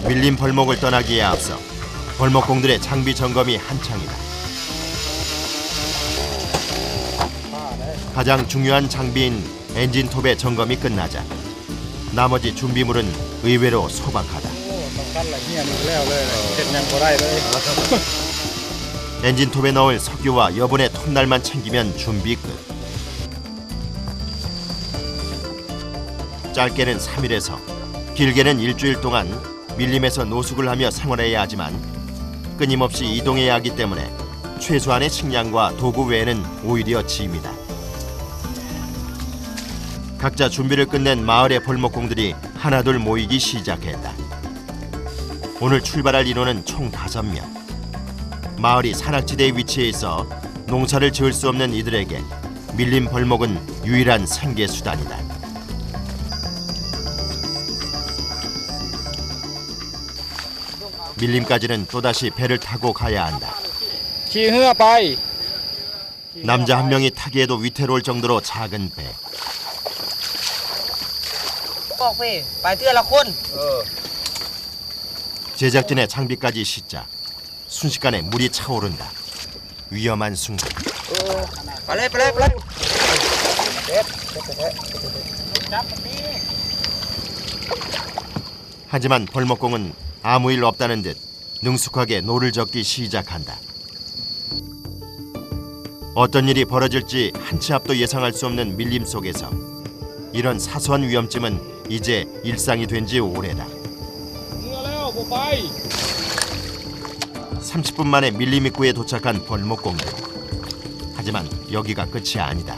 밀림 벌목을 떠나기에 앞서 벌목공들의 장비 점검이 한창이다. 가장 중요한 장비인 엔진톱의 점검이 끝나자 나머지 준비물은 의외로 소박하다. 엔진톱에 넣을 석유와 여분의 톱날만 챙기면 준비 끝. 짧게는 3일에서 길게는 일주일 동안 밀림에서 노숙을 하며 생활해야 하지만 끊임없이 이동해야 하기 때문에 최소한의 식량과 도구 외에는 오히려 짐이다. 각자 준비를 끝낸 마을의 벌목공들이 하나둘 모이기 시작했다. 오늘 출발할 인원은 총 5명. 마을이 산악지대에 위치해 있어 농사를 지을 수 없는 이들에게 밀림 벌목은 유일한 생계수단이다. 밀림까지는 또다시 배를 타고 가야 한다. 남자 한 명이 타기에도 위태로울 정도로 작은 배. 제작진의 장비까지 싣자 순식간에 물이 차오른다. 위험한 순간. 하지만 벌목공은 아무 일 없다는 듯 능숙하게 노를 젓기 시작한다. 어떤 일이 벌어질지 한 치 앞도 예상할 수 없는 밀림 속에서 이런 사소한 위험쯤은 이제 일상이 된 지 오래다. 30분 만에 밀림 입구에 도착한 벌목공들. 하지만 여기가 끝이 아니다.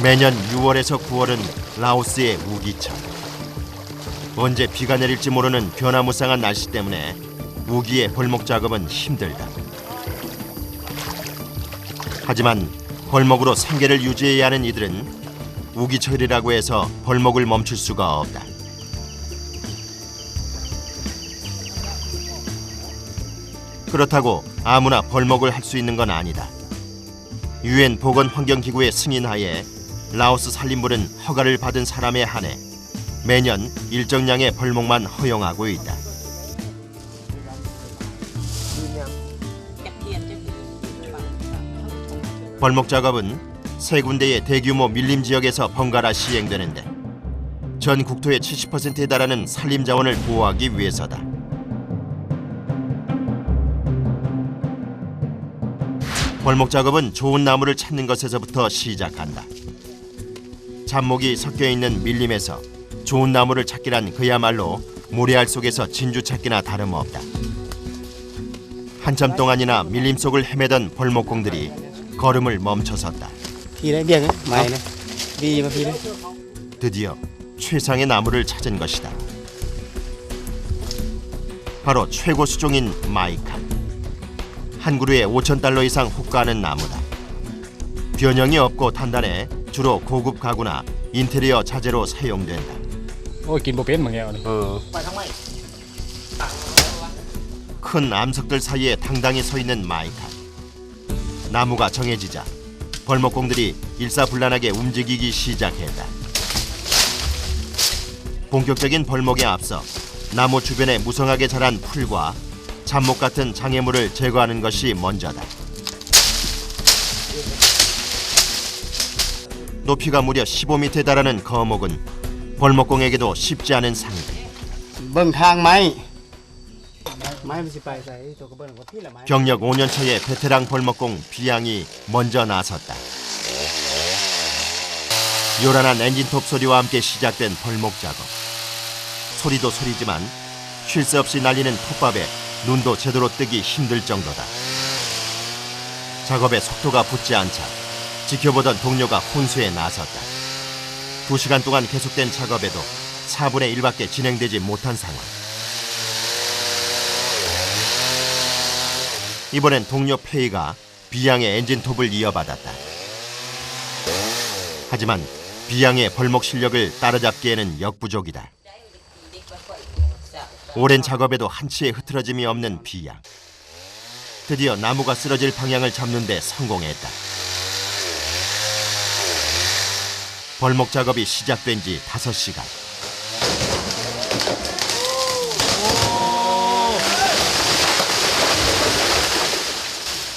매년 6월에서 9월은 라오스의 우기철. 언제 비가 내릴지 모르는 변화무쌍한 날씨 때문에 우기의 벌목 작업은 힘들다. 하지만 벌목으로 생계를 유지해야 하는 이들은 우기철이라고 해서 벌목을 멈출 수가 없다. 그렇다고 아무나 벌목을 할 수 있는 건 아니다. 유엔 보건환경기구의 승인하에 라오스 산림부는 허가를 받은 사람에 한해 매년 일정량의 벌목만 허용하고 있다. 벌목 작업은 세 군데의 대규모 밀림 지역에서 번갈아 시행되는데 전 국토의 70%에 달하는 산림 자원을 보호하기 위해서다. 벌목 작업은 좋은 나무를 찾는 것에서부터 시작한다. 잡목이 섞여 있는 밀림에서 좋은 나무를 찾기란 그야말로 모래알 속에서 진주 찾기나 다름없다. 한참 동안이나 밀림 속을 헤매던 벌목공들이 걸음을 멈춰섰다. 드디어 최상의 나무를 찾은 것이다. 바로 최고 수종인 마이칸. 한 그루에 $5,000 이상 호가하는 나무다. 변형이 없고 단단해 주로 고급 가구나 인테리어 자재로 사용된다. 큰 암석들 사이에 당당히 서 있는 마이칸. 나무가 정해지자 벌목공들이 일사불란하게 움직이기 시작했다. 본격적인 벌목에 앞서 나무 주변에 무성하게 자란 풀과 잡목 같은 장애물을 제거하는 것이 먼저다. 높이가 무려 15m에 달하는 거목은 벌목공에게도 쉽지 않은 상대. 경력 5년 차의 베테랑 벌목공 비양이 먼저 나섰다. 요란한 엔진톱 소리와 함께 시작된 벌목 작업. 소리도 소리지만 쉴 새 없이 날리는 톱밥에 눈도 제대로 뜨기 힘들 정도다. 작업에 속도가 붙지 않자 지켜보던 동료가 혼수에 나섰다. 2시간 동안 계속된 작업에도 4분의 1밖에 진행되지 못한 상황. 이번엔 동료 페이가 비양의 엔진톱을 이어받았다. 하지만 비양의 벌목 실력을 따라잡기에는 역부족이다. 오랜 작업에도 한치의 흐트러짐이 없는 비양. 드디어 나무가 쓰러질 방향을 잡는 데 성공했다. 벌목 작업이 시작된 지 5시간.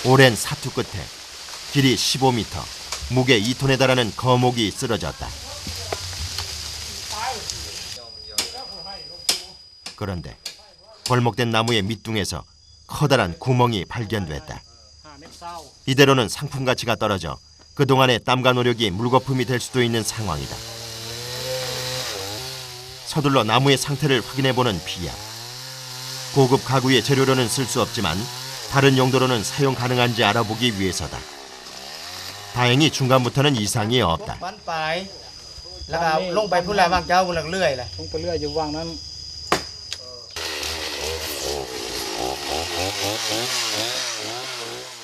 오랜 사투 끝에 길이 15m, 무게 2톤에 달하는 거목이 쓰러졌다. 그런데 벌목된 나무의 밑둥에서 커다란 구멍이 발견됐다. 이대로는 상품 가치가 떨어져 그동안의 땀과 노력이 물거품이 될 수도 있는 상황이다. 서둘러 나무의 상태를 확인해보는 비야. 고급 가구의 재료로는 쓸 수 없지만 다른 용도로는 사용 가능한지 알아보기 위해서다. 다행히 중간부터는 이상이 없다.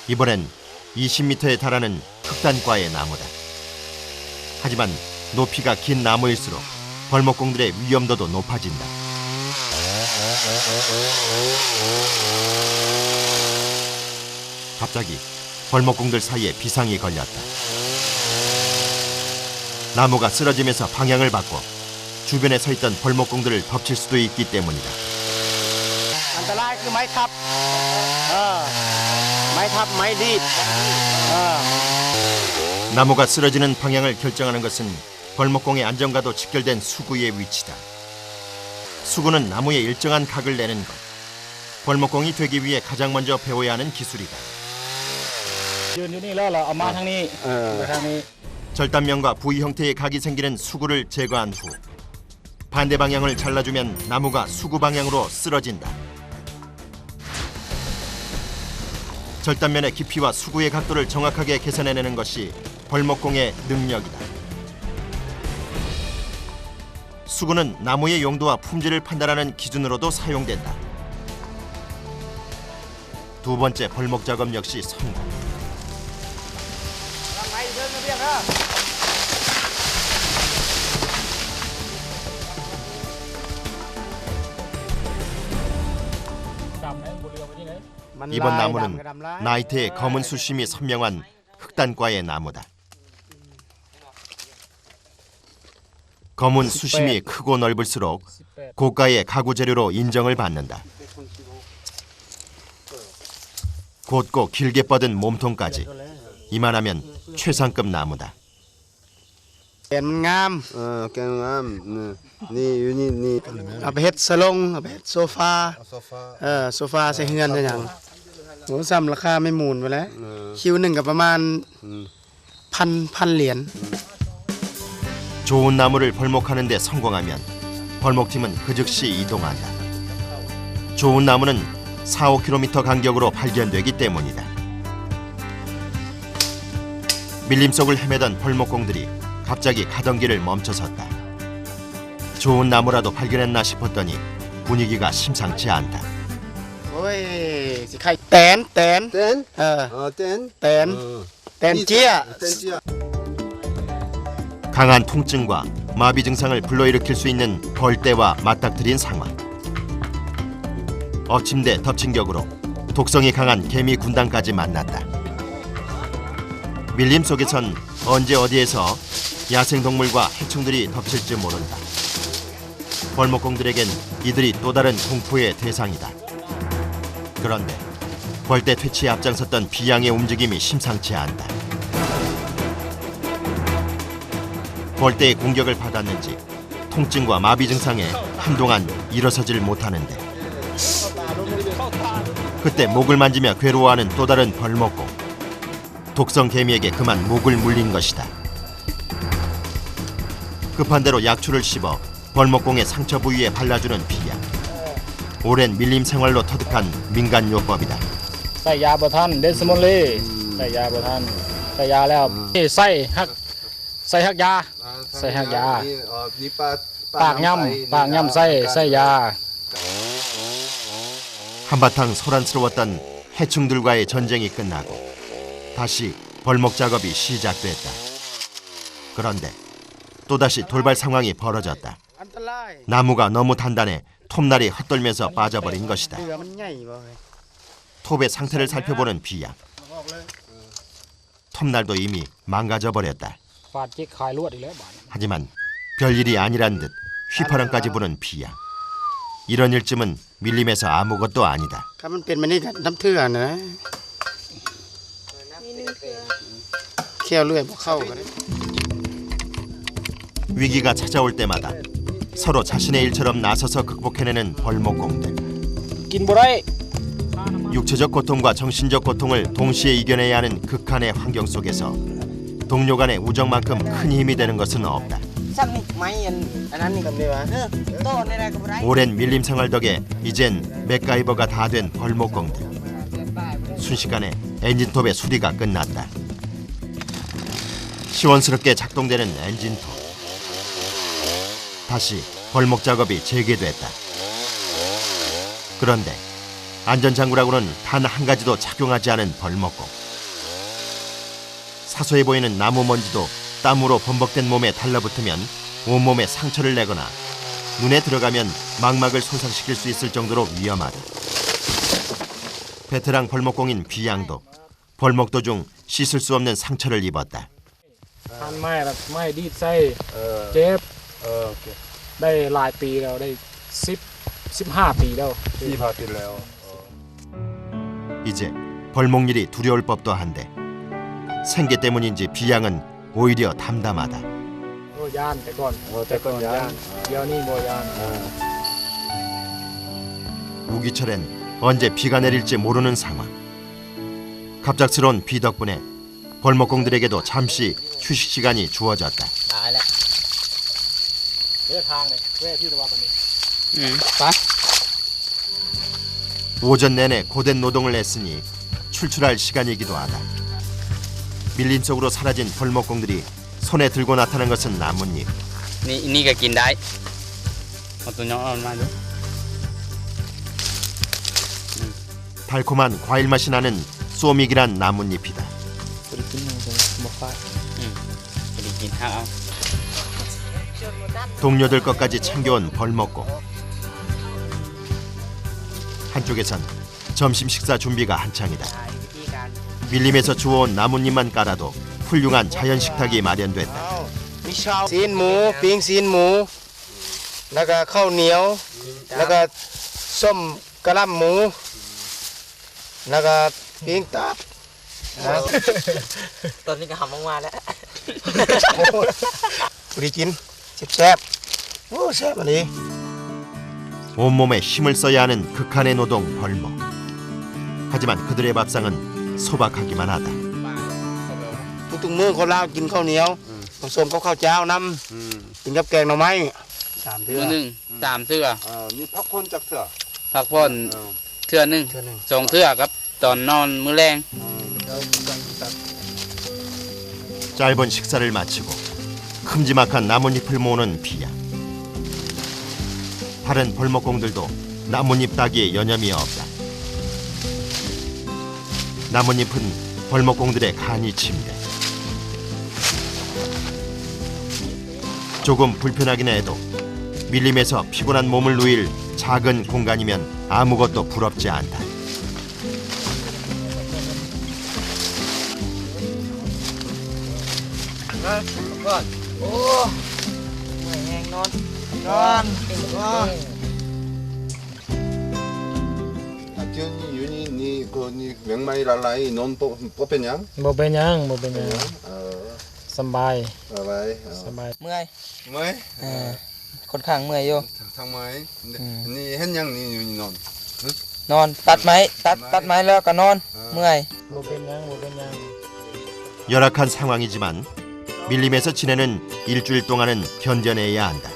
이번엔 20m에 달하는 흑단과의 나무다. 하지만 높이가 긴 나무일수록 벌목공들의 위험도도 높아진다. 갑자기 벌목공들 사이에 비상이 걸렸다. 나무가 쓰러지면서 방향을 바꿔 주변에 서 있던 벌목공들을 덮칠 수도 있기 때문이다. 나무가 쓰러지는 방향을 결정하는 것은 벌목공의 안정과도 직결된 수구의 위치다. 수구는 나무에 일정한 각을 내는 것. 벌목공이 되기 위해 가장 먼저 배워야 하는 기술이다. 절단면과 V 형태의 각이 생기는 수구를 제거한 후 반대 방향을 잘라주면 나무가 수구 방향으로 쓰러진다. 절단면의 깊이와 수구의 각도를 정확하게 계산해내는 것이 벌목공의 능력이다. 수구는 나무의 용도와 품질을 판단하는 기준으로도 사용된다. 두 번째 벌목 작업 역시 성공. 이번 나무는 나이트의 검은 수심이 선명한 흑단과의 나무다. 검은 수심이 크고 넓을수록 고가의 가구 재료로 인정을 받는다. 곧고 길게 뻗은 몸통까지 이만하면 최상급 나무다. 좋은 나무를 벌목하는 데 성공하면 벌목팀은 그 즉시 이동한다. 좋은 나무는 4-5km 간격으로 발견되기 때문이다. 밀림 속을 헤매던 벌목공들이 갑자기 가던 길을 멈춰섰다. 좋은 나무라도 발견했나 싶었더니 분위기가 심상치 않다. 강한 통증과 마비 증상을 불러일으킬 수 있는 벌떼와 맞닥뜨린 상황. 엎침대 덮친 격으로 독성이 강한 개미 군단까지 만났다. 밀림 속에선 언제 어디에서 야생동물과 해충들이 덮칠지 모른다. 벌목공들에겐 이들이 또 다른 공포의 대상이다. 그런데 벌떼 퇴치에 앞장섰던 비양의 움직임이 심상치 않다. 벌떼의 공격을 받았는지 통증과 마비 증상에 한동안 일어서질 못하는데 그때 목을 만지며 괴로워하는 또 다른 벌목공. 독성 개미에게 그만 목을 물린 것이다. 급한 대로 약초를 씹어 벌목공의 상처 부위에 발라주는 비야. 오랜 밀림 생활로 터득한 민간요법이다. 한바탕 소란스러웠던 해충들과의 전쟁이 끝나고 다시 벌목 작업이 시작됐다. 그런데 또다시 돌발 상황이 벌어졌다. 나무가 너무 단단해 톱날이 헛돌면서 빠져버린 것이다. 톱의 상태를 살펴보는 비야. 톱날도 이미 망가져버렸다. 하지만 별일이 아니란 듯 휘파람까지 부는 비야. 이런 일쯤은 밀림에서 아무것도 아니다. 위기가 찾아올 때마다 서로 자신의 일처럼 나서서 극복해내는 벌목공들. 육체적 고통과 정신적 고통을 동시에 이겨내야 하는 극한의 환경 속에서 동료 간의 우정만큼 큰 힘이 되는 것은 없다. 오랜 밀림 생활 덕에 이젠 맥가이버가 다 된 벌목공들. 순식간에 엔진톱의 수리가 끝났다. 시원스럽게 작동되는 엔진톱. 다시 벌목 작업이 재개됐다. 그런데 안전장구라고는 단 한 가지도 착용하지 않은 벌목공. 사소해 보이는 나무 먼지도 땀으로 범벅된 몸에 달라붙으면 온몸에 상처를 내거나 눈에 들어가면 망막을 손상시킬 수 있을 정도로 위험하다. 베테랑 벌목공인 비양도 벌목 도중 씻을 수 없는 상처를 입었다. 이제 벌목일이 두려울 법도 한데 생계 때문인지 비양은 오히려 담담하다. 우기철엔 언제 비가 내릴지 모르는 상황. 갑작스러운 비 덕분에 벌목공들에게도 잠시 휴식 시간이 주어졌다. 오전 내내 고된 노동을 했으니 출출할 시간이기도 하다. 밀림 속으로 사라진 벌목공들이 손에 들고 나타난 것은 나뭇잎. 달콤한 과일 맛이 나는 쏘믹이란 나뭇잎이다. 동료들 것까지 챙겨온 벌목공. 한쪽에선 점심 식사 준비가 한창이다. 밀림에서 주워온 나뭇잎만 깔아도 훌륭한 자연 식탁이 마련됐다. 무, 빙 나가 카오니오, 나가 솜 까람무, 나가 빙탑. 우리 진 셉셉. 오, 셉하니. 온몸에 힘을 써야 하는 극한의 노동 벌목. 하지만 그들의 밥상은 소박하기만 하다. tung mưa con lao chín khâu nhiều, con sôm có khao cháo năm, chín gấp kèn nào mấy. Nương, tạm thưa. Như phát phôn chắc thưa. พักผ่อนเทื่อนึง2เทื่อครับตอนนอนมื้อแรง 짧은 식사를 마치고 큼지막한 나뭇잎을 모으는 비야. 다른 벌목공들도 나뭇잎 따기에 여념이 없다. 나뭇잎은 벌목공들의 간이 침대. 조금 불편하긴 해도 밀림에서 피곤한 몸을 누일 작은 공간이면 아무것도 부럽지 않다. Yuni ni ko ni mengmai lalai non popenyang. Một bên nhang. Sầm bài. Bye. เมื่อย Mai. ค่อนข้างเมื่อยอยู่ Thang mai. Ni henyang ni yuni non. นอนตัดไม้ตัดไม้แล้วก็นอนเมื่อย Một bên nhang. 열악한 상황이지만 밀림에서 지내는 일주일 동안은 견뎌내야 한다.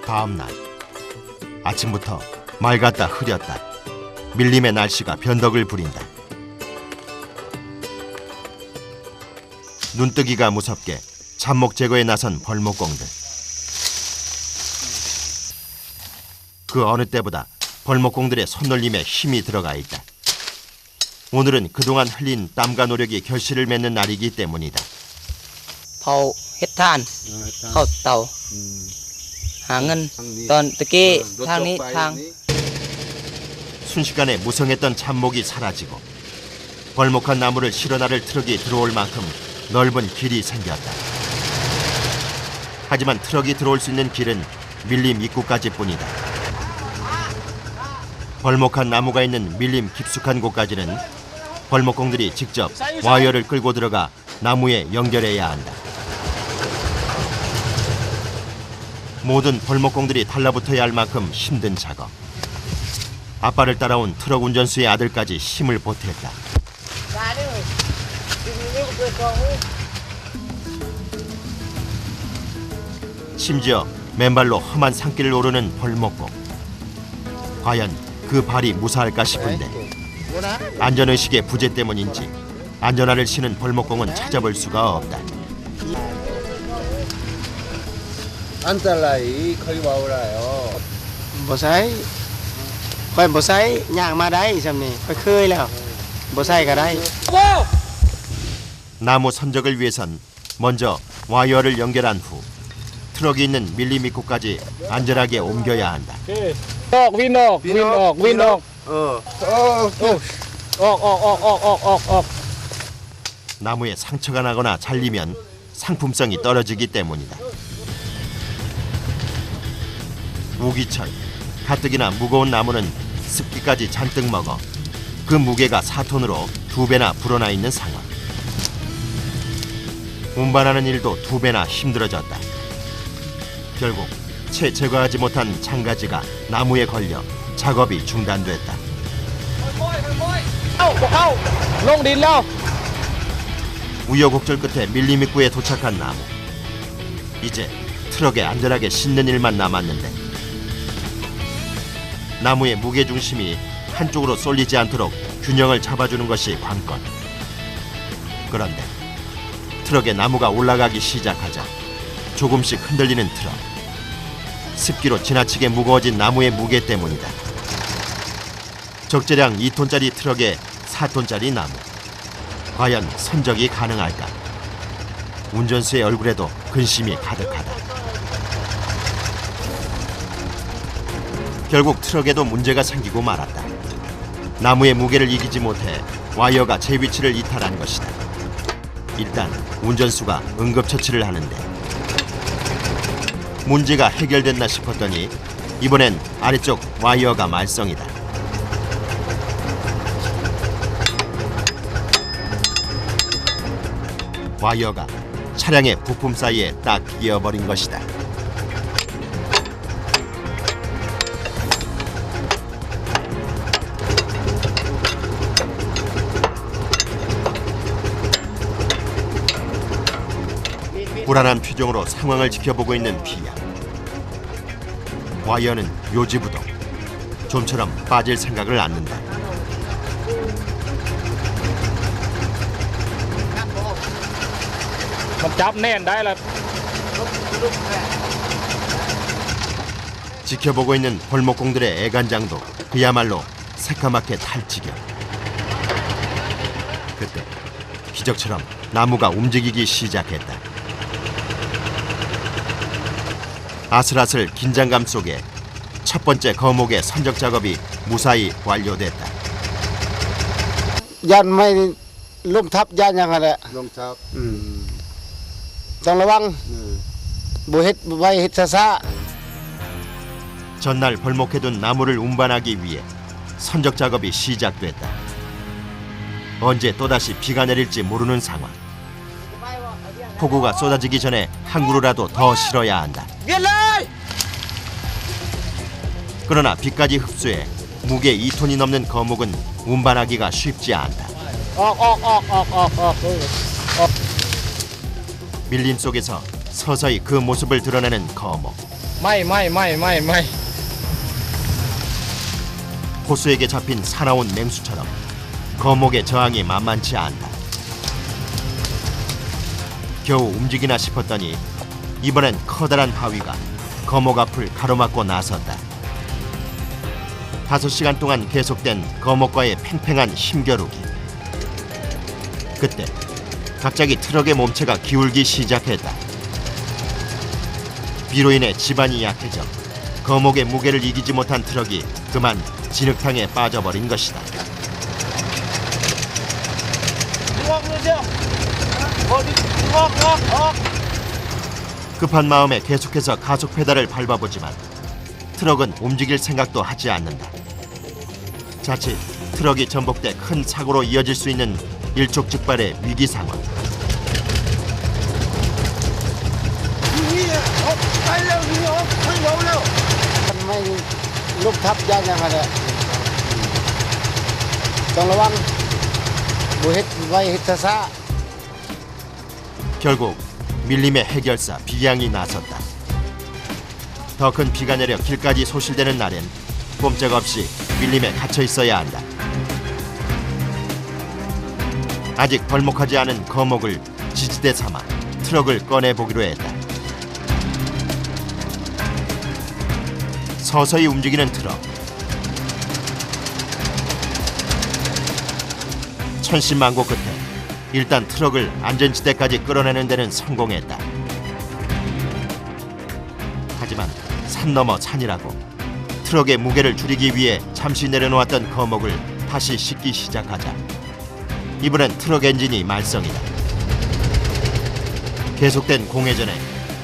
다음 날 아침부터 맑았다 흐렸다. 밀림의 날씨가 변덕을 부린다. 눈뜨기가 무섭게 잡목 제거에 나선 벌목공들. 그 어느 때보다 벌목공들의 손놀림에 힘이 들어가 있다. 오늘은 그동안 흘린 땀과 노력이 결실을 맺는 날이기 때문이다. เผาเฮ็ดทานเข้าเตาหาเงินตอนตะกี้ทางนี้ทาง 순식간에 무성했던 잡목이 사라지고 벌목한 나무를 실어 나를 트럭이 들어올 만큼 넓은 길이 생겼다. 하지만 트럭이 들어올 수 있는 길은 밀림 입구까지뿐이다. 벌목한 나무가 있는 밀림 깊숙한 곳까지는 벌목공들이 직접 와이어를 끌고 들어가 나무에 연결해야 한다. 모든 벌목공들이 달라붙어야 할 만큼 힘든 작업. 아빠를 따라온 트럭 운전수의 아들까지 힘을 보탰다. 심지어 맨발로 험한 산길을 오르는 벌목공. 과연 그 발이 무사할까 싶은데 안전의식의 부재 때문인지 안전화를 신은 벌목공은 찾아볼 수가 없다. 안달라이 거기 와오라요. Bố sấy Khoai bố sấy nhạc mà đấy xem nè khoai khơi nào bố sấy cả đây. 나무 선적을 위해선 먼저 와이어를 연결한 후 트럭이 있는 밀림 입구까지 안전하게 옮겨야 한다. Win off. 나무에 상처가 나거나 잘리면 상품성이 떨어지기 때문이다. 우기철, 가뜩이나 무거운 나무는 습기까지 잔뜩 먹어 그 무게가 4톤으로 2배나 불어나 있는 상황. 운반하는 일도 2배나 힘들어졌다. 결국 채 제거하지 못한 장가지가 나무에 걸려 작업이 중단됐다. 우여곡절 끝에 밀림 입구에 도착한 나무. 이제 트럭에 안전하게 싣는 일만 남았는데 나무의 무게중심이 한쪽으로 쏠리지 않도록 균형을 잡아주는 것이 관건. 그런데 트럭에 나무가 올라가기 시작하자 조금씩 흔들리는 트럭. 습기로 지나치게 무거워진 나무의 무게 때문이다. 적재량 2톤짜리 트럭에 4톤짜리 나무. 과연 선적이 가능할까? 운전수의 얼굴에도 근심이 가득하다. 결국 트럭에도 문제가 생기고 말았다. 나무의 무게를 이기지 못해 와이어가 제 위치를 이탈한 것이다. 일단 운전수가 응급처치를 하는데 문제가 해결됐나 싶었더니 이번엔 아래쪽 와이어가 말썽이다. 와이어가 차량의 부품 사이에 딱 끼어버린 것이다. 불안한 표정으로 상황을 지켜보고 있는 피야. 와이어는 요지부동. 좀처럼 빠질 생각을 않는다. 지켜보고 있는 벌목공들의 애간장도 그야말로 새까맣게 탈지겨. 그때 기적처럼 나무가 움직이기 시작했다. 아슬아슬 긴장감 속에 첫 번째 거목의 선적 작업이 무사히 완료됐다. Dàn mày lùm thấp dàn nhàng hả? 농탑. Trong là băng. Bùi hết bay hết xa xa. 전날 벌목해둔 나무를 운반하기 위해 선적 작업이 시작됐다. 언제 또다시 비가 내릴지 모르는 상황. 폭우가 쏟아지기 전에 한 그루라도 더 실어야 한다. 그러나 비까지 흡수해 무게 2톤이 넘는 거목은 운반하기가 쉽지 않다. 밀림 속에서 서서히 그 모습을 드러내는 거목. 호수에게 잡힌 사나운 맹수처럼 거목의 저항이 만만치 않다. 겨우 움직이나 싶었더니 이번엔 커다란 바위가 거목 앞을 가로막고 나섰다. 5시간 동안 계속된 거목과의 팽팽한 힘겨루기. 그때 갑자기 트럭의 몸체가 기울기 시작했다. 비로 인해 지반이 약해져 거목의 무게를 이기지 못한 트럭이 그만 진흙탕에 빠져버린 것이다. 급한 마음에 계속해서 가속 페달을 밟아보지만 트럭은 움직일 생각도 하지 않는다. 자칫 트럭이 전복돼 큰 사고로 이어질 수 있는 일촉즉발의 위기 상황. 결국 밀림의 해결사 비양이 나섰다. 더 큰 비가 내려 길까지 소실되는 날엔 꼼짝없이 밀림에 갇혀 있어야 한다. 아직 벌목하지 않은 거목을 지지대 삼아 트럭을 꺼내보기로 했다. 서서히 움직이는 트럭. 천신만고 끝에 일단 트럭을 안전지대까지 끌어내는 데는 성공했다. 하지만 산 넘어 산이라고 트럭의 무게를 줄이기 위해 잠시 내려놓았던 거목을 다시 싣기 시작하자 이번엔 트럭 엔진이 말썽이다. 계속된 공회전에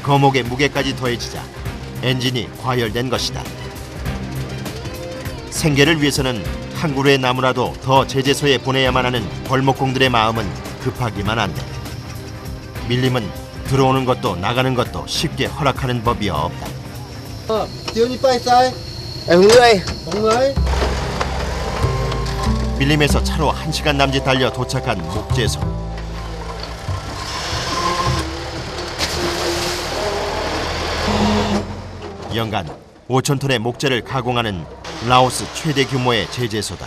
거목의 무게까지 더해지자 엔진이 과열된 것이다. 생계를 위해서는 한 그루의 나무라도 더 제재소에 보내야만 하는 벌목공들의 마음은 급하기만 한데 밀림은 들어오는 것도 나가는 것도 쉽게 허락하는 법이 없다. 밀림에서 차로 1시간 남짓 달려 도착한 목재소. 연간 5,000톤의 목재를 가공하는 라오스 최대 규모의 제재소다.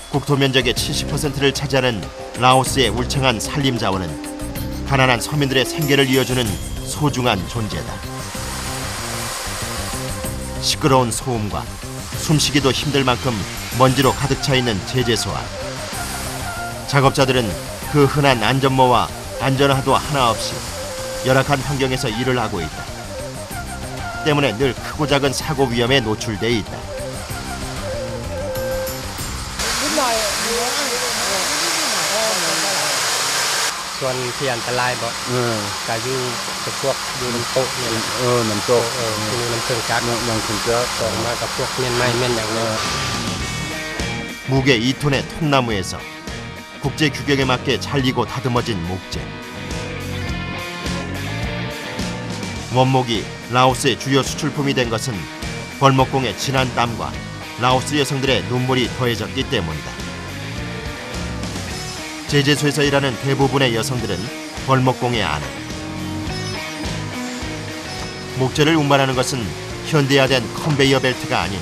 국토 면적의 70%를 차지하는 라오스의 울창한 산림 자원은 가난한 서민들의 생계를 이어주는 소중한 존재다. 시끄러운 소음과 숨쉬기도 힘들 만큼 먼지로 가득 차 있는 제재소 안. 작업자들은 그 흔한 안전모와 안전화도 하나 없이 열악한 환경에서 일을 하고 있다. 때문에 늘 크고 작은 사고 위험에 노출돼 있다.ส่วนที่อันตรายบ่ก็อยู่กับพวกอยู่น้ำตกนี่แหละน้ำตกอยู่น้ำเพิ่งจัก น้ำขึ้นจัก ต่อมากับพวกเม่นไม้เม่นอย่างนี้ 무게 2톤의 통나무에서 국제 규격에 맞게 잘리고 다듬어진 목재. 원목이 라오스의 주요 수출품이 된 것은 벌목공의 진한 땀과 라오스 여성들의 눈물이 더해졌기 때문이다. 제재소에서 일하는 대부분의 여성들은 벌목공의 아내. 목재를 운반하는 것은 현대화된 컨베이어 벨트가 아닌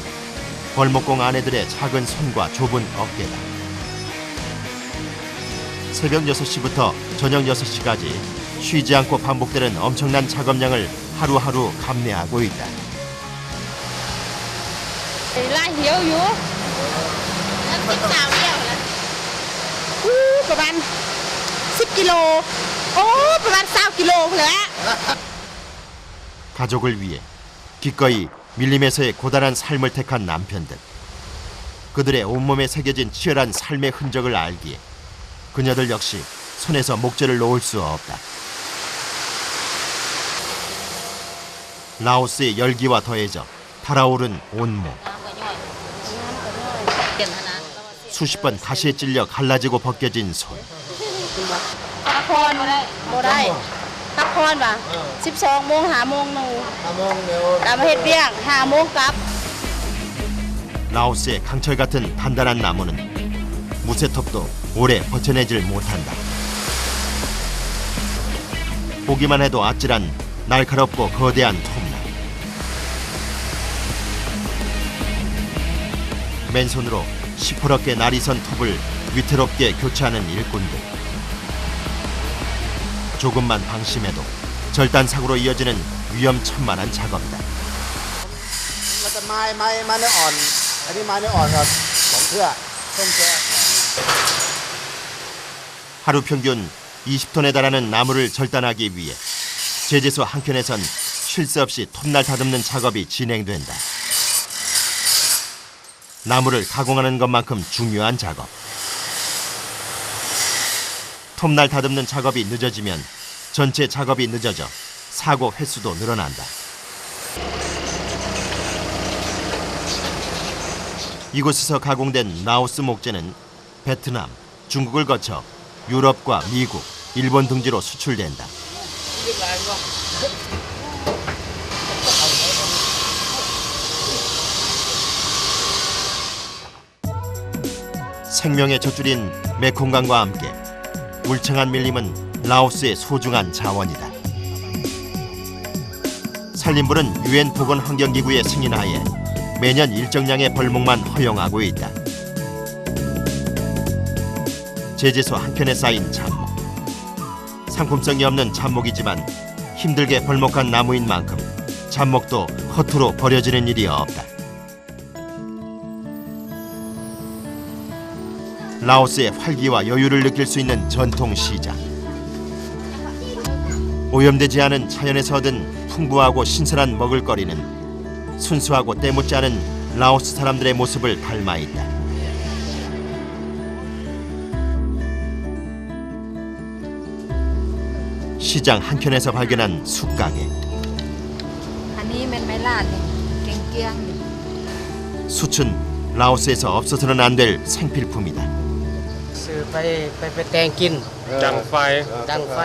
벌목공 아내들의 작은 손과 좁은 어깨다. 새벽 6시부터 저녁 6시까지 쉬지 않고 반복되는 엄청난 작업량을 하루하루 감내하고 있다. 가족을 위해 기꺼이 밀림에서의 고단한 삶을 택한 남편들. 그들의 온몸에 새겨진 치열한 삶의 흔적을 알기에 그녀들 역시 손에서 목재를 놓을 수 없다. 라오스의 열기와 더해져 달아오른 온몸. 수십 번 가시에 찔려 갈라지고 벗겨진 손. 라오스의 강철 같은 단단한 나무는 무쇠톱도 오래 버텨내질 못한다. 보기만 해도 아찔한 날카롭고 거대한 톱날. 맨손으로 시퍼렇게 날이 선 톱을 위태롭게 교체하는 일꾼들. 조금만 방심해도 절단사고로 이어지는 위험천만한 작업이다. 하루 평균 20톤에 달하는 나무를 절단하기 위해 제재소 한켠에선 쉴 새 없이 톱날 다듬는 작업이 진행된다. 나무를 가공하는 것만큼 중요한 작업. 톱날 다듬는 작업이 늦어지면 전체 작업이 늦어져 사고 횟수도 늘어난다. 이곳에서 가공된 라오스 목재는 베트남, 중국을 거쳐 유럽과 미국, 일본 등지로 수출된다. 생명의 젖줄인 메콩강과 함께 울창한 밀림은 라오스의 소중한 자원이다. 산림부는 UN 보건환경기구의 승인하에 매년 일정량의 벌목만 허용하고 있다. 제재소 한켠에 쌓인 잡목. 상품성이 없는 잡목이지만 힘들게 벌목한 나무인 만큼 잡목도 허투루 버려지는 일이 없다. 라오스의 활기와 여유를 느낄 수 있는 전통 시장. 오염되지 않은 자연에서 얻은 풍부하고 신선한 먹을거리는 순수하고 때묻지 않은 라오스 사람들의 모습을 닮아 있다. 시장 한켠에서 발견한 숯가게. อันนี้เป็นไม้ลาดเนี่ยเกียง 숯은 라오스에서 없어서는 안 될 생필품이다. ซื้อไปแต่งกิน จังไฟ จังไฟ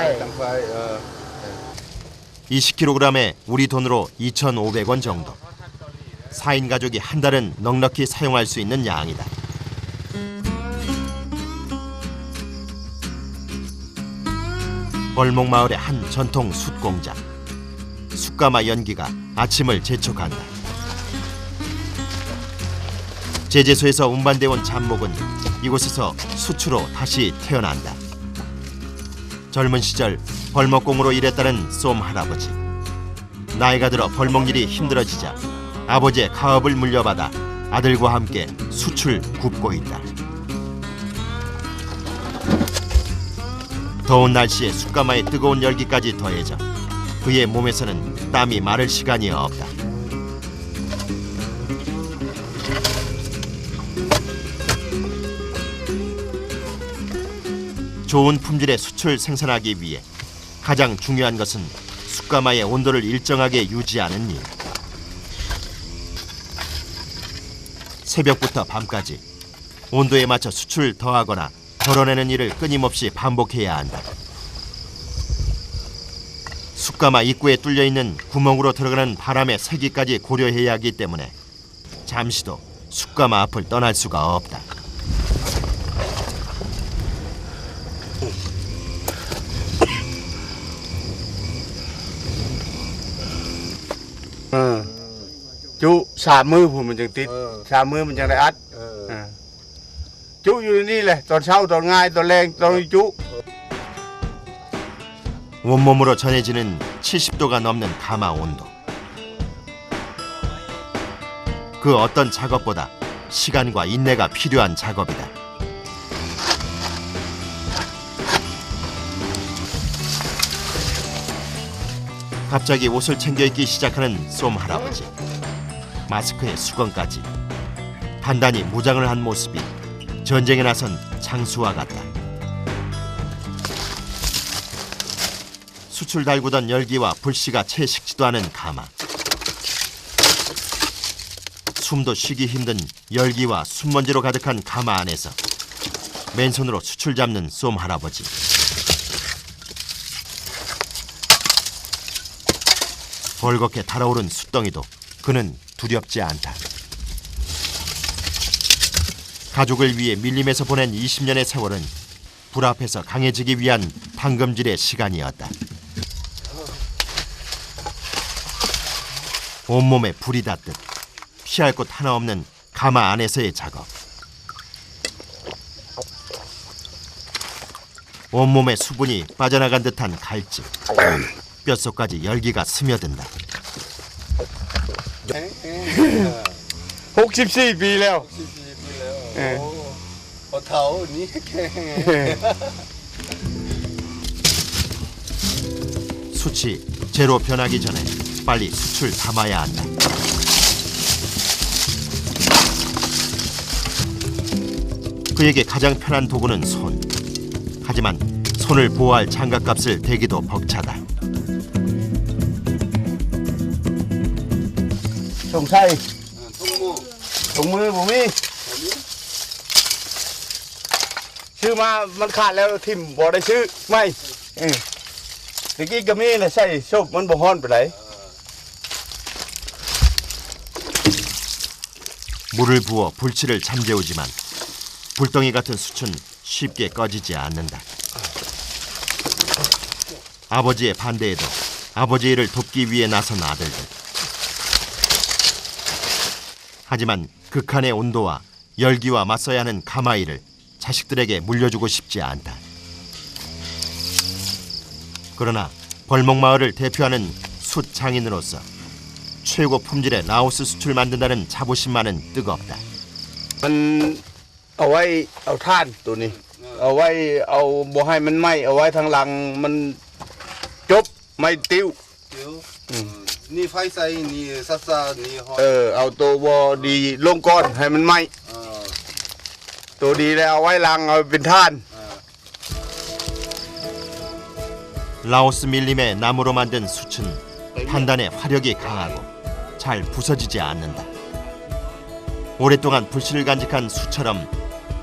20kg에 우리 돈으로 2,500원 정도. 4인 가족이 한 달은 넉넉히 사용할 수 있는 양이다. 벌목마을의 한 전통 숯공장. 숯가마 연기가 아침을 재촉한다. 제재소에서 운반되어 온 잡목은 이곳에서 숯으로 다시 태어난다. 젊은 시절 벌목공으로 일했다는 쏨 할아버지. 나이가 들어 벌목일이 힘들어지자 아버지의 가업을 물려받아 아들과 함께 숯을 굽고 있다. 더운 날씨에 숯가마의 뜨거운 열기까지 더해져 그의 몸에서는 땀이 마를 시간이 없다. 좋은 품질의 숯을 생산하기 위해 가장 중요한 것은 숯가마의 온도를 일정하게 유지하는 일. 새벽부터 밤까지 온도에 맞춰 숯을 더하거나 덜어내는 일을 끊임없이 반복해야 한다. 숯가마 입구에 뚫려 있는 구멍으로 들어가는 바람의 세기까지 고려해야 하기 때문에 잠시도 숯가마 앞을 떠날 수가 없다. chú xả mưa của mình chẳng tít xả mưa mình chẳng lại ắt chúอยู่นี่เลยตอนเช้าตอนง่ายตอนแรงตอนchú 온몸으로 전해지는 70도가 넘는 가마 온도. 그 어떤 작업보다 시간과 인내가 필요한 작업이다. 갑자기 옷을 챙겨 입기 시작하는 쏨 할아버지. 마스크에 수건까지. 단단히 무장을 한 모습이 전쟁에 나선 장수와 같다. 숯을 달구던 열기와 불씨가 채 식지도 않은 가마. 숨도 쉬기 힘든 열기와 숨먼지로 가득한 가마 안에서 맨손으로 숯을 잡는 쏨 할아버지. 벌겋게 달아오른 숯덩이도 그는 두렵지 않다. 가족을 위해 밀림에서 보낸 20년의 세월은 불 앞에서 강해지기 위한 당금질의 시간이었다. 온몸에 불이 닿듯 피할 곳 하나 없는 가마 안에서의 작업. 온몸에 수분이 빠져나간 듯한 갈증. 뼛속까지 열기가 스며든다. 64 ปีแล้ว พอเท้านี้แข็ง 숯이 재로 변하기 전에 빨리 숯을 담아야 한다. 그에게 가장 편한 도구는 손. 하지만 손을 보호할 장갑값을 대기도 벅차다. trồng xay 통무 trồng mưa bố miชื่อมามันขาดแล้วทิมบ่ได้ชื่อไม่ตะกี้ก็มีนะใส่ชบมันบ่ฮ้อนไปไหน 물을 부어 불치를 잠재우지만 불덩이 같은 숯은 쉽게 꺼지지 않는다. 아버지의 반대에도 아버지 일을 돕기 위해 나선 아들들. 하지만 극한의 온도와 열기와 맞서야 하는 가마일을 자식들에게 물려주고 싶지 않다. 그러나 벌목마을을 대표하는 숯 장인으로서 최고 품질의 라오스 숯을 만든다는 자부심만은 뜨겁다. มันเอาไว้เอาท่านตัวนี้เอาไว้เอาบ่ให้มันไหม้เอาไว้ทางหลังมันจบไม่ติ้ว 니 파이사이 니 사사 니 호 เอาตัวบ่ดีลงก่อนให้มันไหม้ 어, ตัวดีแล้วเอาไว้หลังเอาเป็นท่าน 라오스 밀림의 나무로 만든 숯은 판단에 화력이 강하고 잘 부서지지 않는다. 오랫동안 불씨를 간직한 숯처럼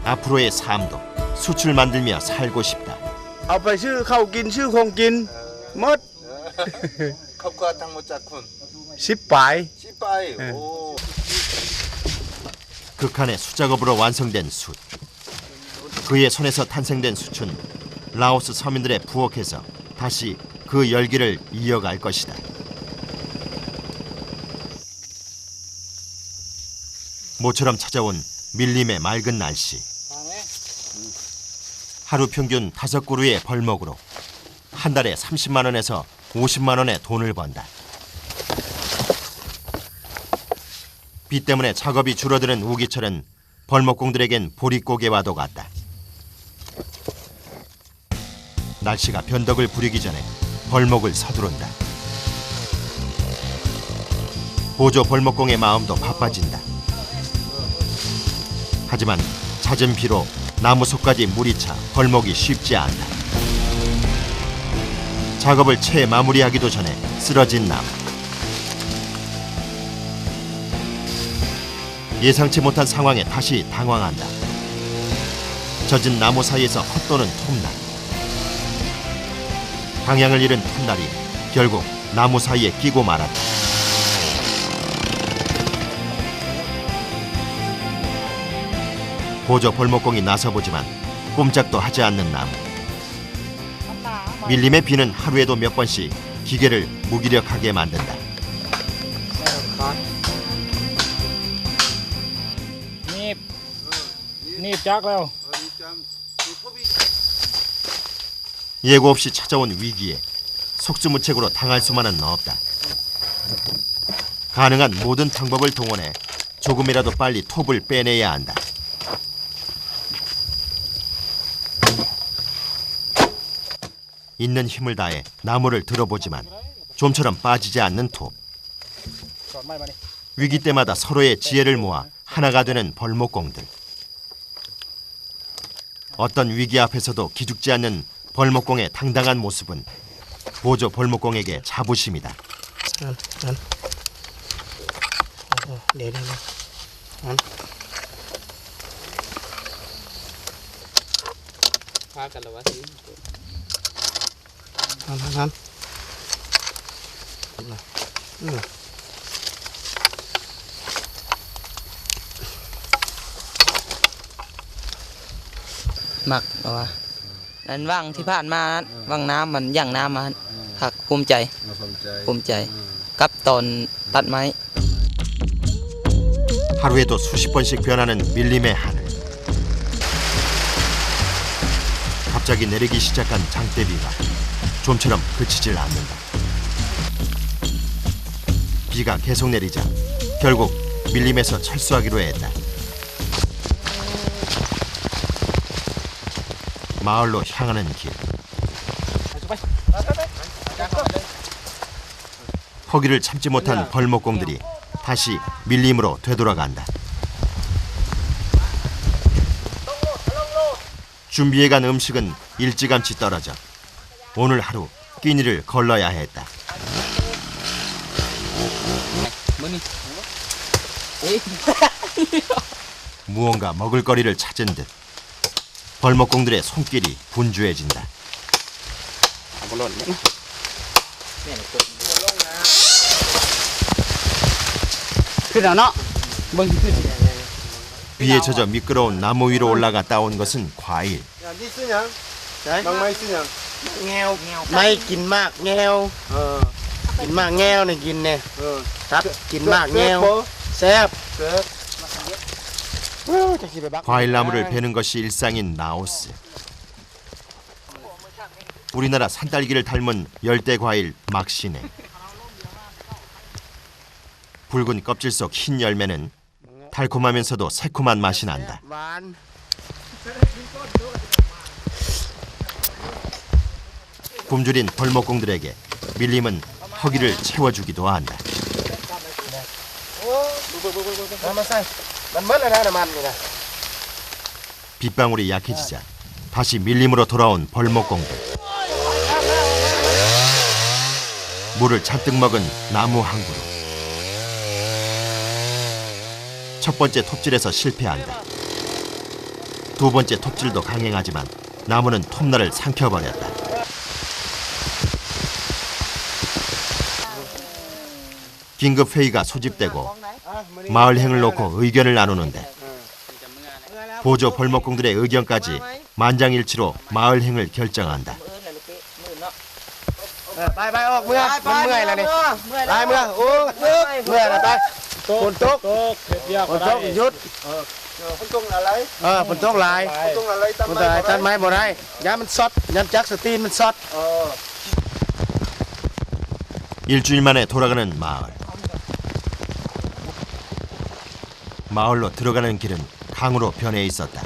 앞으로의 삶도 숯을 만들며 살고 싶다. เอาไปชื่อข้าวกินชื่อของกินหมด 컵과 탕모 짜쿤 10 ปลาย 씨빠이 오 극한의 수작업으로 완성된 숯. 그의 손에서 탄생된 숯은 라오스 서민들의 부엌에서 다시 그 열기를 이어갈 것이다. 모처럼 찾아온 밀림의 맑은 날씨. 하루 평균 5그루의 벌목으로 한 달에 30만 원에서 50만 원의 돈을 번다. 비 때문에 작업이 줄어드는 우기철은 벌목공들에겐 보릿고개와도 같다. 날씨가 변덕을 부리기 전에 벌목을 서두른다. 보조 벌목공의 마음도 바빠진다. 하지만 잦은 비로 나무 속까지 물이 차 벌목이 쉽지 않다. 작업을 채 마무리하기도 전에 쓰러진 나무. 예상치 못한 상황에 다시 당황한다. 젖은 나무 사이에서 헛도는 톱날. 방향을 잃은 톱날이 결국 나무 사이에 끼고 말았다. 보조 벌목공이 나서보지만 꼼짝도 하지 않는 나무. 밀림의 비는 하루에도 몇 번씩 기계를 무기력하게 만든다. 예고 없이 찾아온 위기에 속수무책으로 당할 수만은 없다. 가능한 모든 방법을 동원해 조금이라도 빨리 톱을 빼내야 한다. 있는 힘을 다해 나무를 들어보지만 좀처럼 빠지지 않는 톱. 위기 때마다 서로의 지혜를 모아 하나가 되는 벌목공들. 어떤 위기 앞에서도 기죽지 않는 벌목공의 당당한 모습은 보조 벌목공에게 자부심이다. Mặc và đánh văng thìผ่านมาวังน้ำมันย่างน้ำมาหักภูมิใจกับตอนตัดไม้ 하루에도 수십 번씩 변하는 밀림의 하늘. 갑자기 내리기 시작한 장대비가 좀처럼 그치질 않는다. 비가 계속 내리자 결국 밀림에서 철수하기로 했다. 마을로 향하는 길. 허기를 참지 못한 벌목공들이 다시 밀림으로 되돌아간다. 준비해간 음식은 일찌감치 떨어져 오늘 하루 끼니를 걸러야 했다. 무언가 먹을거리를 찾은 듯 벌목공들의 손길이 분주해진다. 비에 젖어 미끄러운 나무 위로 올라가 따온 것은 과일. ไม่กินมากแงวกินมากแงวนี่กินเนี่ยครับกินมากแงวแซ่บ 과일 나무를 베는 것이 일상인 라오스. 우리나라 산딸기를 닮은 열대 과일 막시네. 붉은 껍질 속 흰 열매는 달콤하면서도 새콤한 맛이 난다. หวาน 굶주린 벌목공들에게 밀림은 허기를 채워주기도 한다. เอามาใส่มันเมื่อไรนะมันนี่นะ 빗방울이 약해지자 다시 밀림으로 돌아온 벌목공들. 물을 잔뜩 먹은 나무 한 그루. 첫 번째 톱질에서 실패한다. 두 번째 톱질도 강행하지만 나무는 톱날을 삼켜버렸다. 긴급 회의가 소집되고 마을행을 놓고 의견을 나누는데 보조 벌목공들의 의견까지 만장일치로 마을행을 결정한다. ไปไปออกเมื่อมันเมื่อยแล้วนี่ไปเมื่อโอ้เมื่อยแล้วไปฝนตกฝนตกหยุดฝนตกอะไรฝนตกหลายฝนตกอะไรตัดไม้บ่ได้ยามันซอดยันจักสตีนมันซอด 일주일 만에 돌아가는 마을. 마을로 들어가는 길은 강으로 변해 있었다.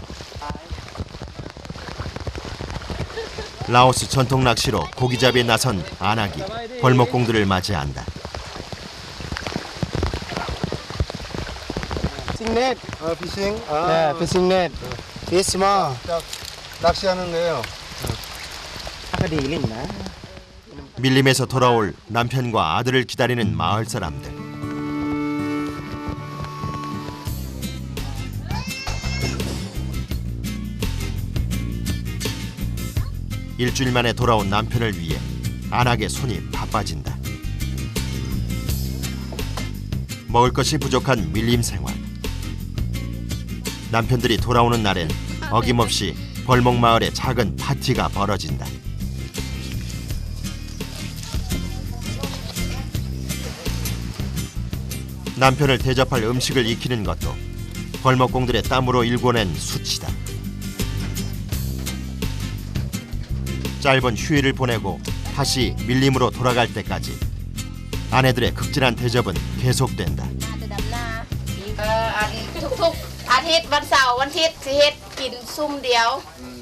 라오스 전통 낚시로 고기잡이에 나선 안악이 벌목공들을 맞이한다. ฟิงเน็ต 피싱. ฟิชชิงเน็ตฟิชมอ 낚시하는 거예요. ก็ดีลิ่งนะ 밀림에서 돌아올 남편과 아들을 기다리는 마을 사람들. 일주일 만에 돌아온 남편을 위해 안악의 손이 바빠진다. 먹을 것이 부족한 밀림 생활. 남편들이 돌아오는 날엔 어김없이 벌목마을에 작은 파티가 벌어진다. 남편을 대접할 음식을 익히는 것도 벌목공들의 땀으로 일궈낸 수치다. 짧은 휴일을 보내고 다시 밀림으로 돌아갈 때까지 아내들의 극진한 대접은 계속된다. ทุกๆอาทิตย์วันเสาร์วันอาทิตย์สิเฮ็ดกินซุ่มเดียว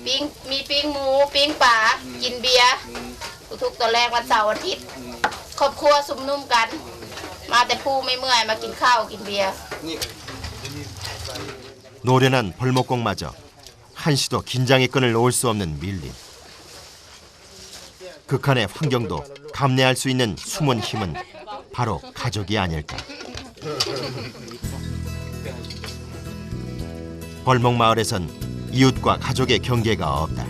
ปิ้งมีปิ้งหมูปิ้งปลากินเบียร์ทุกๆตอนแรกวันเสาร์วันอาทิตย์ครอบครัวซุ่มนุ่มกันมาแต่ผู้ไม่เมื่อยมากินข้าวกินเบียร์ 노련한 벌목공마저 한시도 긴장의 끈을 놓을 수 없는 밀림. 극한의 환경도 감내할 수 있는 숨은 힘은 바로 가족이 아닐까. 벌목마을에선 이웃과 가족의 경계가 없다.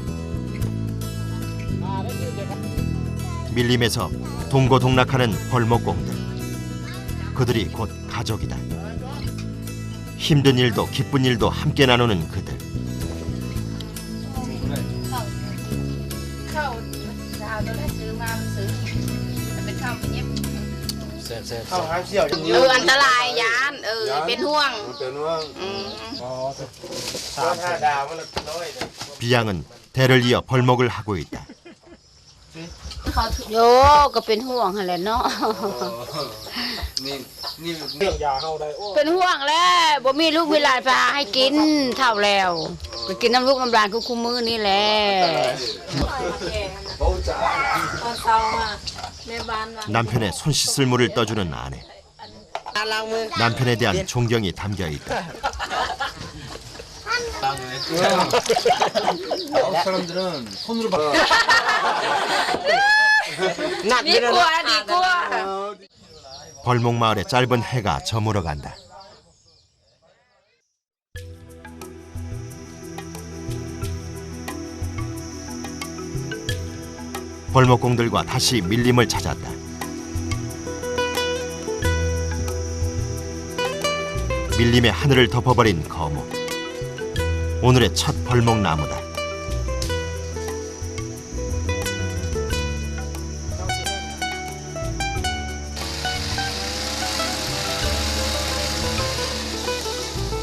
밀림에서 동고동락하는 벌목공들. 그들이 곧 가족이다. 힘든 일도 기쁜 일도 함께 나누는 그들. ข้าวเช้าตอนแรกซื้อมาซื้อเป็นข้าวเป็นเย็บ เข้าหางเสี่ยว อันตรายยานเป็นห่วง 5 ดาวมันละน้อย 비양은 대를 이어 벌목을 하고 있다. โยก็เป็นห่วงหั่นแหละเนาะ เป็นห่วงแล้วบ่มีลูกมีหลานพาให้กินเท่าแล้วก็กินน้ำลูกน้ำหลานคู่มื้อนี่แหละ ตอนเช้ามา 남편의 손 씻을 물을 떠주는 아내. 남편에 대한 존경이 담겨 있다. 사람들은 손으로 봐. 벌목마을의 짧은 해가 저물어 간다. 벌목공들과 다시 밀림을 찾았다. 밀림의 하늘을 덮어버린 거목. 오늘의 첫 벌목나무다.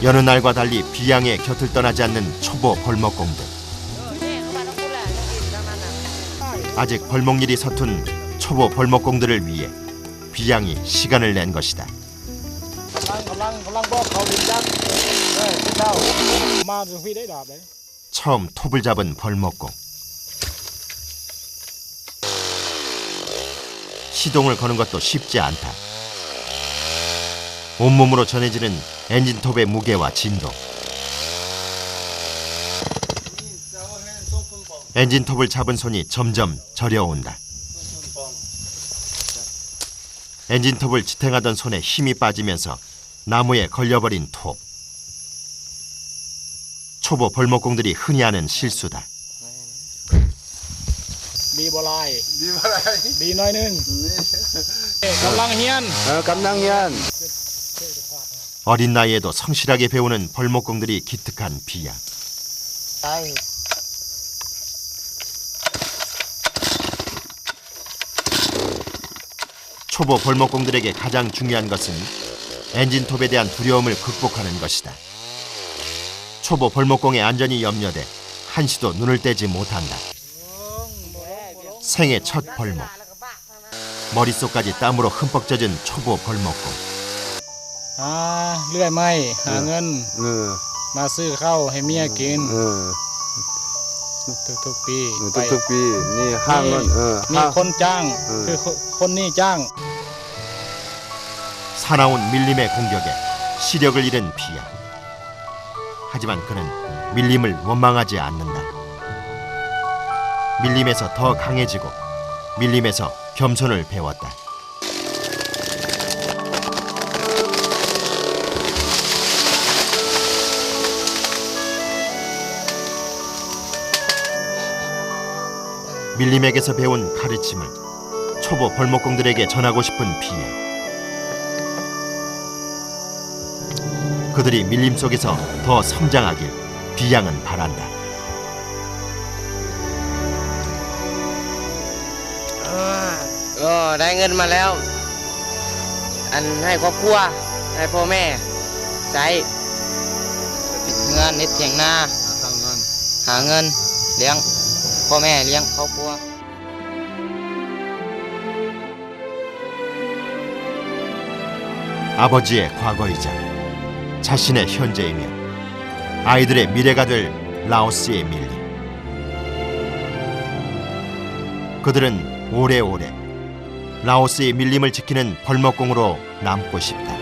여느 날과 달리 비양의 곁을 떠나지 않는 초보 벌목공들. 아직 벌목일이 서툰 초보 벌목공들을 위해 비양이 시간을 낸 것이다. 처음 톱을 잡은 벌목공. 시동을 거는 것도 쉽지 않다. 온몸으로 전해지는 엔진톱의 무게와 진동. 엔진톱을 잡은 손이 점점 저려온다. 엔진톱을 지탱하던 손에 힘이 빠지면서 나무에 걸려버린 톱. 초보 벌목공들이 흔히 하는 실수다. 어린 나이에도 성실하게 배우는 벌목공들이 기특한 비양. 초보 벌목공들에게 가장 중요한 것은 엔진톱에 대한 두려움을 극복하는 것이다. 초보 벌목공의 안전이 염려돼 한시도 눈을 떼지 못한다. 생애 첫 벌목. 머릿속까지 땀으로 흠뻑 젖은 초보 벌목공. เรื่อยไม้หาเงินมาซื้อข้าวให้เมียกินทุกๆปีทุกๆปีนี่ห้าเงินมีคนจ้างคือคนนี้จ้าง 사나운 밀림의 공격에 시력을 잃은 비양. 하지만 그는 밀림을 원망하지 않는다. 밀림에서 더 강해지고 밀림에서 겸손을 배웠다. 밀림에게서 배운 가르침을 초보 벌목공들에게 전하고 싶은 비양. 그들이 밀림 속에서 더 성장하길 비양은 바란다. ได้เงินมาแล้ว อันให้ครอบครัวให้พ่อแม่ใช้เงินนิดเถียงนาหาเงินเลี้ยงพ่อแม่เลี้ยงครอบครัว 아버지의 과거이자 자신의 현재이며 아이들의 미래가 될 라오스의 밀림. 그들은 오래오래 라오스의 밀림을 지키는 벌목공으로 남고 싶다.